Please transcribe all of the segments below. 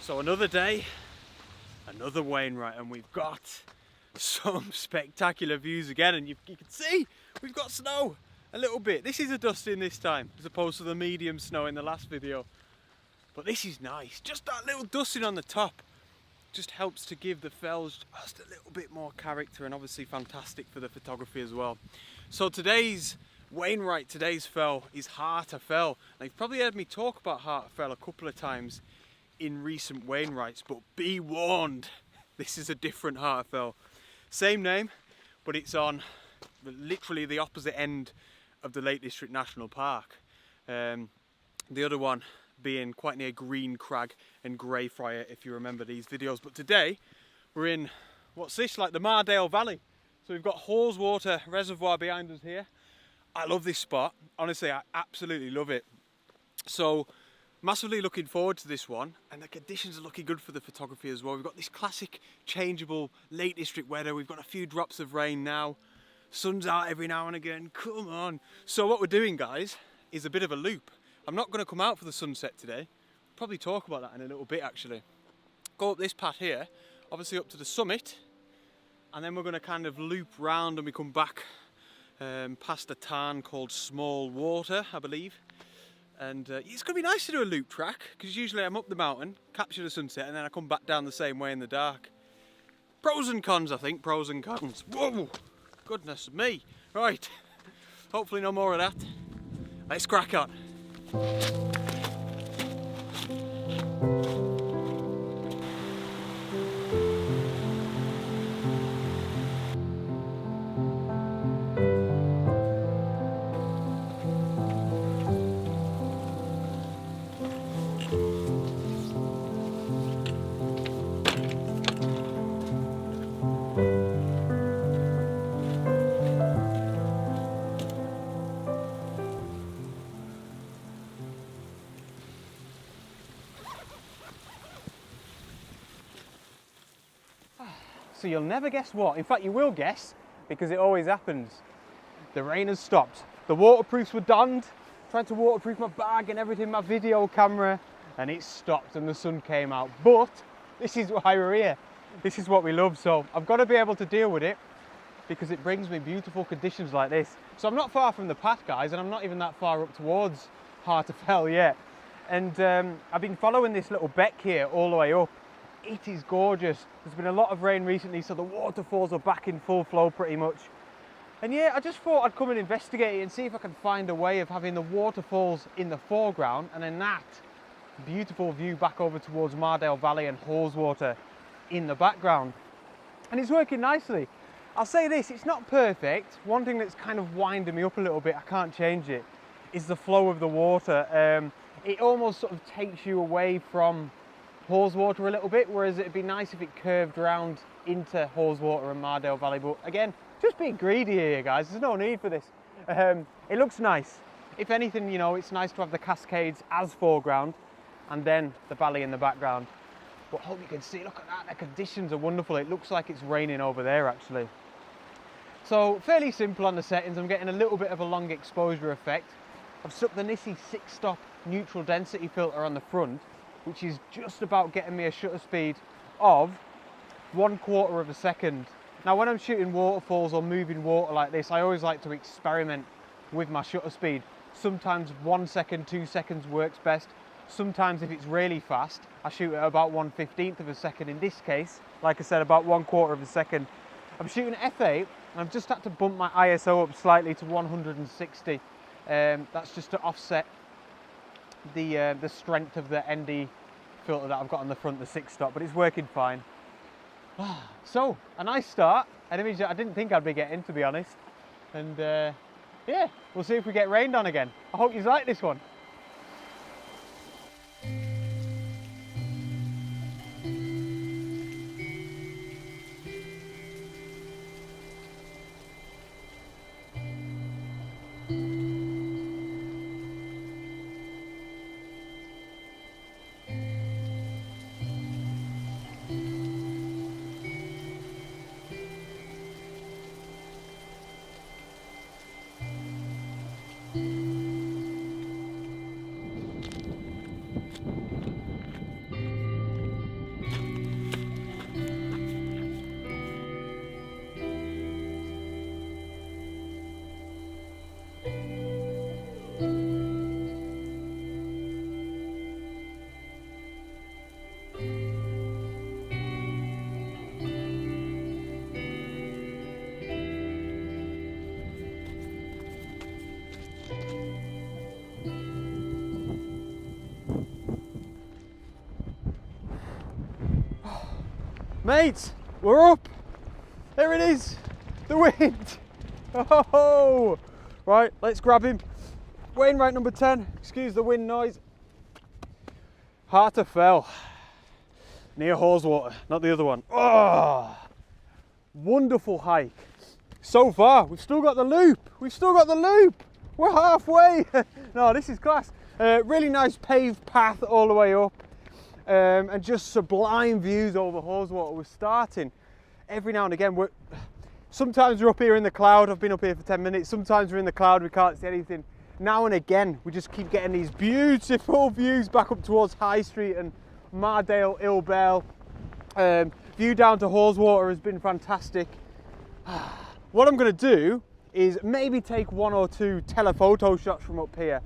So another day, another Wainwright, and we've got some spectacular views again, and you can see we've got snow a little bit. This is a dusting this time as opposed to the medium snow in the last video, but this is nice. Just that little dusting on the top just helps to give the fells just a little bit more character, and obviously fantastic for the photography as well. So today's Wainwright, today's fell is Harter Fell. Now you've probably heard me talk about Harter Fell a couple of times in recent Wainwrights, but be warned, this is a different Harter Fell. Same name, but it's on literally the opposite end of the Lake District National Park. The other one being quite near Green Crag and Greyfriar, if you remember these videos. But today we're in, what's this, like the Midday Valley. So we've got Haweswater Reservoir behind us here. I love this spot, honestly, I absolutely love it. So massively looking forward to this one, and the conditions are looking good for the photography as well. We've got this classic changeable Lake District weather. We've got a few drops of rain now. Sun's out every now and again, come on. So what we're doing, guys, is a bit of a loop. I'm not going to come out for the sunset today. Probably talk about that in a little bit actually. Go up this path here, obviously up to the summit, and then we're going to kind of loop round and we come back past a tarn called Small Water, I believe. And it's going to be nice to do a loop track, because usually I'm up the mountain, capture the sunset, and then I come back down the same way in the dark. Pros and cons, I think, pros and cons. Whoa, goodness me. Right, hopefully no more of that. Let's crack on. So you'll never guess what. In fact, you will guess, because it always happens. The rain has stopped. The waterproofs were donned. Tried to waterproof my bag and everything, my video camera, and it stopped and the sun came out. But this is why we're here. This is what we love. So I've got to be able to deal with it, because it brings me beautiful conditions like this. So I'm not far from the path, guys, and I'm not even that far up towards Harter Fell yet. And I've been following this little beck here all the way up. It is gorgeous. There's been a lot of rain recently, so the waterfalls are back in full flow pretty much. And yeah, I just thought I'd come and investigate it and see if I can find a way of having the waterfalls in the foreground and then that beautiful view back over towards Midday Valley and Haweswater in the background. And it's working nicely. I'll say this, it's not perfect. One thing that's kind of winding me up a little bit, I can't change it, is the flow of the water. It almost sort of takes you away from Haweswater a little bit, whereas it'd be nice if it curved round into Haweswater and Midday Valley. But again, just being greedy here, guys. There's no need for this. It looks nice. If anything, you know, it's nice to have the Cascades as foreground and then the valley in the background. But hope you can see, look at that, the conditions are wonderful. It looks like it's raining over there actually. So fairly simple on the settings. I'm getting a little bit of a long exposure effect. I've stuck the Nissi 6-stop neutral density filter on the front, which is just about getting me a shutter speed of 1/4 of a second. Now when I'm shooting waterfalls or moving water like this, I always like to experiment with my shutter speed. Sometimes 1 second, 2 seconds works best. Sometimes if it's really fast, I shoot at about 1/15 of a second. In this case, like I said, about 1/4 of a second. I'm shooting f8 and I've just had to bump my ISO up slightly to 160. That's just to offset the strength of the ND filter that I've got on the front, the 6-stop, but it's working fine. So, a nice start, an image that I didn't think I'd be getting, to be honest. And yeah, we'll see if we get rained on again. I hope you like this one. Mates, we're up. There it is, the wind. Oh, right, let's grab him. Wainwright number 10, excuse the wind noise. Waterfall, near Haweswater, not the other one. Oh, wonderful hike. So far, we've still got the loop. We're halfway. No, this is class. Really nice paved path all the way up. And just sublime views over Haweswater. We're starting every now and again. Sometimes we're up here in the cloud. I've been up here for 10 minutes. Sometimes we're in the cloud, we can't see anything. Now and again, we just keep getting these beautiful views back up towards High Street and Mardale, Ilbell. View down to Haweswater has been fantastic. What I'm going to do is maybe take 1 or 2 telephoto shots from up here.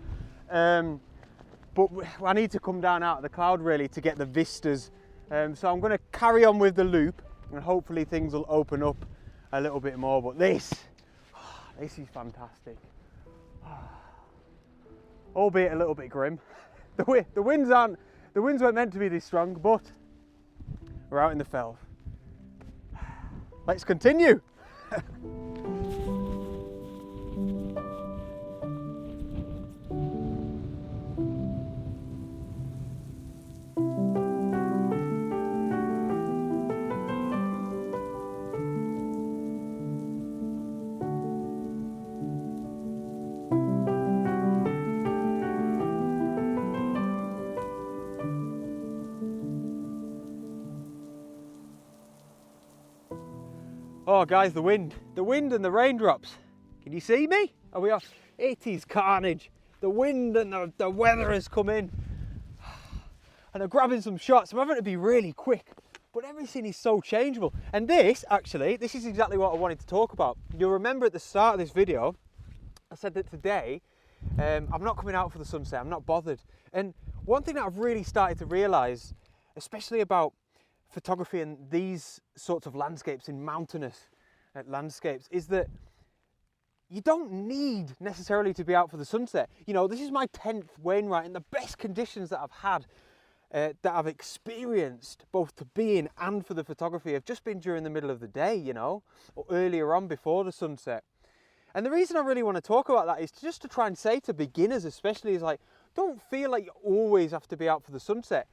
But I need to come down out of the cloud really to get the vistas. So I'm going to carry on with the loop and hopefully things will open up a little bit more. But this is fantastic. Albeit a little bit grim. The winds weren't meant to be this strong, but we're out in the fell. Let's continue. Oh guys, the wind and the raindrops. Can you see me? Are we off? It is carnage. The wind and the weather has come in. And I'm grabbing some shots. I'm having to be really quick, but everything is so changeable. And this is exactly what I wanted to talk about. You'll remember at the start of this video, I said that today, I'm not coming out for the sunset. I'm not bothered. And one thing that I've really started to realise, especially about photography and these sorts of landscapes, in mountainous landscapes, is that you don't need necessarily to be out for the sunset. You know, this is my 10th Wainwright, and the best conditions that I've had, that I've experienced, both to be in and for the photography, have just been during the middle of the day, you know, or earlier on before the sunset. And the reason I really want to talk about that is just to try and say to beginners especially, is like, don't feel like you always have to be out for the sunset.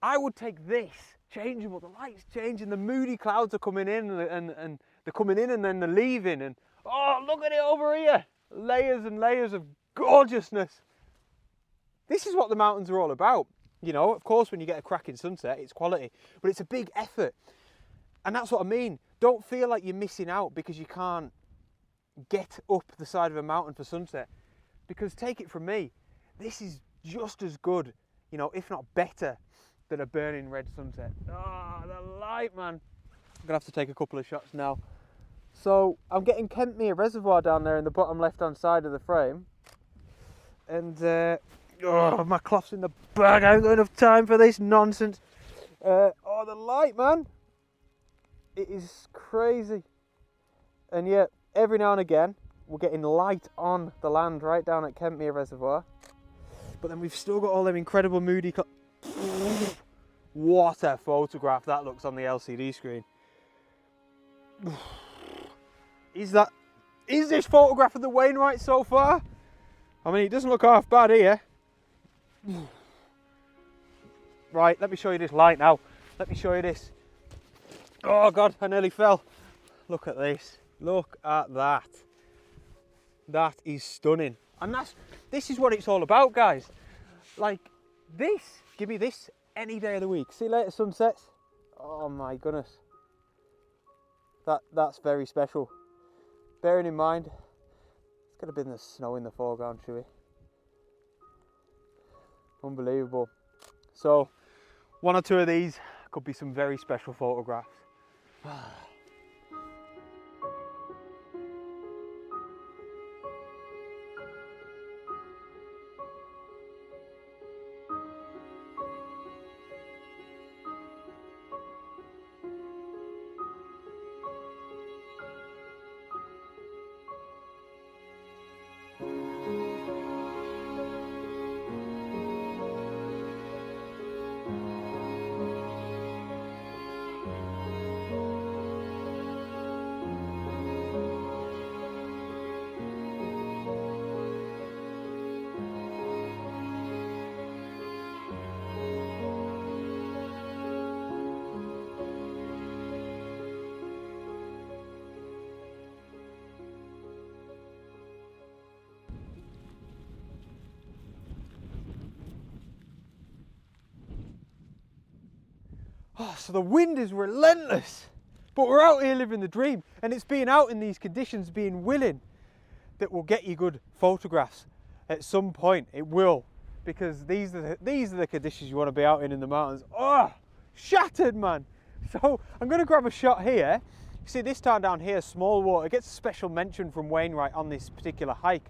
I would take this changeable, the lights changing, the moody clouds are coming in and they're coming in and then they're leaving, and oh, look at it over here, layers and layers of gorgeousness. This is what the mountains are all about. You know, of course, when you get a cracking sunset, it's quality, but it's a big effort. And that's what I mean. Don't feel like you're missing out because you can't get up the side of a mountain for sunset, because take it from me, this is just as good, you know, if not better, than a burning red sunset. Ah, the light, man. I'm gonna have to take a couple of shots now. So I'm getting Kentmere Reservoir down there in the bottom left hand side of the frame, and oh, my cloth's in the bag. I haven't got enough time for this nonsense. Oh, the light, man, it is crazy. And yet every now and again we're getting light on the land right down at Kentmere Reservoir, but then we've still got all them incredible moody what a photograph that looks on the LCD screen. Is this photograph of the Wainwright so far? I mean, it doesn't look half bad here. Right, let me show you this light now. Let me show you this. Oh God, I nearly fell. Look at this. Look at that. That is stunning. And this is what it's all about, guys. Like this, give me this any day of the week. See you later, sunsets. Oh my goodness. That's very special. Bearing in mind, it's going to be the snow in the foreground, Chewy. Unbelievable. So, 1 or 2 of these could be some very special photographs. Oh, so the wind is relentless, but we're out here living the dream, and it's being out in these conditions, being willing, that will get you good photographs at some point. It will, because these are the conditions you want to be out in the mountains. Oh, shattered, man. So I'm going to grab a shot here. You see this town down here, Small Water, gets a special mention from Wainwright on this particular hike.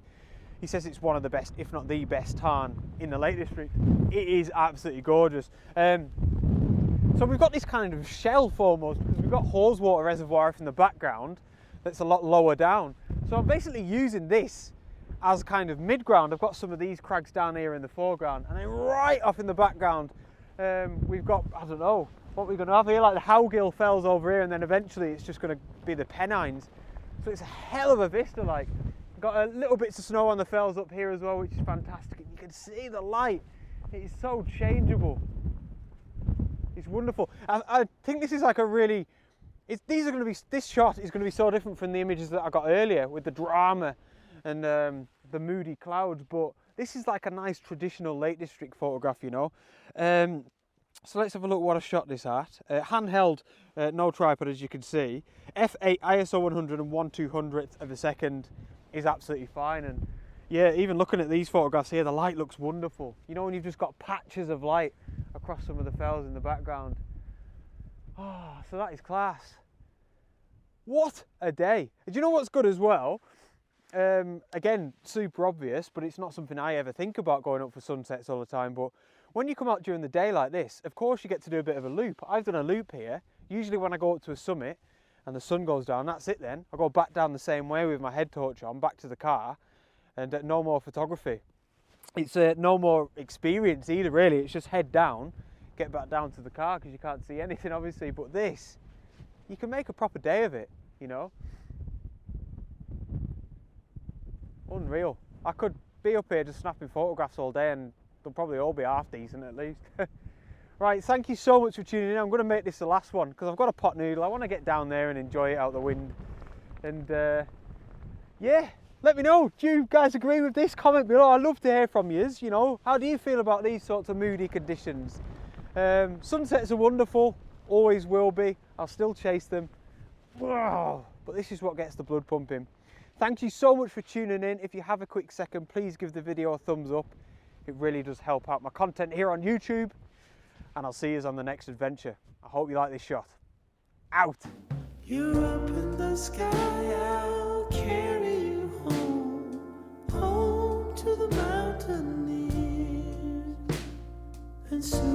He says it's one of the best, if not the best tarn in the Lake District. It is absolutely gorgeous. So we've got this kind of shelf almost, because we've got Haweswater Reservoir from the background that's a lot lower down. So I'm basically using this as kind of mid-ground. I've got some of these crags down here in the foreground, and then right off in the background we've got, I don't know, what we're going to have here, like the Howgill Fells over here, and then eventually it's just going to be the Pennines. So it's a hell of a vista, like. Got a little bits of snow on the fells up here as well, which is fantastic. And you can see the light. It is so changeable. It's wonderful. I think this is like a really, this shot is going to be so different from the images that I got earlier with the drama and the moody clouds, but this is like a nice traditional Lake District photograph, you know. So let's have a look what I shot this at. Handheld, no tripod, as you can see. F8 ISO 100 and 1/200th of a second is absolutely fine. And yeah, even looking at these photographs here, the light looks wonderful. You know, when you've just got patches of light across some of the fells in the background. Oh, so that is class. What a day. Do you know what's good as well? Again, super obvious, but it's not something I ever think about going up for sunsets all the time. But when you come out during the day like this, of course you get to do a bit of a loop. I've done a loop here. Usually when I go up to a summit and the sun goes down, that's it then. I go back down the same way with my head torch on, back to the car, and no more photography. It's no more experience either, really. It's just head down, get back down to the car, because you can't see anything, obviously. But this, you can make a proper day of it, you know. Unreal. I could be up here just snapping photographs all day, and they'll probably all be half decent at least. Right, thank you so much for tuning in. I'm going to make this the last one because I've got a pot noodle. I want to get down there and enjoy it out the wind. And yeah, let me know. Do you guys agree with this? Comment below. I'd love to hear from you. You know, how do you feel about these sorts of moody conditions? Sunsets are wonderful, always will be. I'll still chase them. Wow. But this is what gets the blood pumping. Thank you so much for tuning in. If you have a quick second, please give the video a thumbs up. It really does help out my content here on YouTube. And I'll see you on the next adventure. I hope you like this shot. Out. You're up in the sky, I'll carry you home, home to the mountain and soon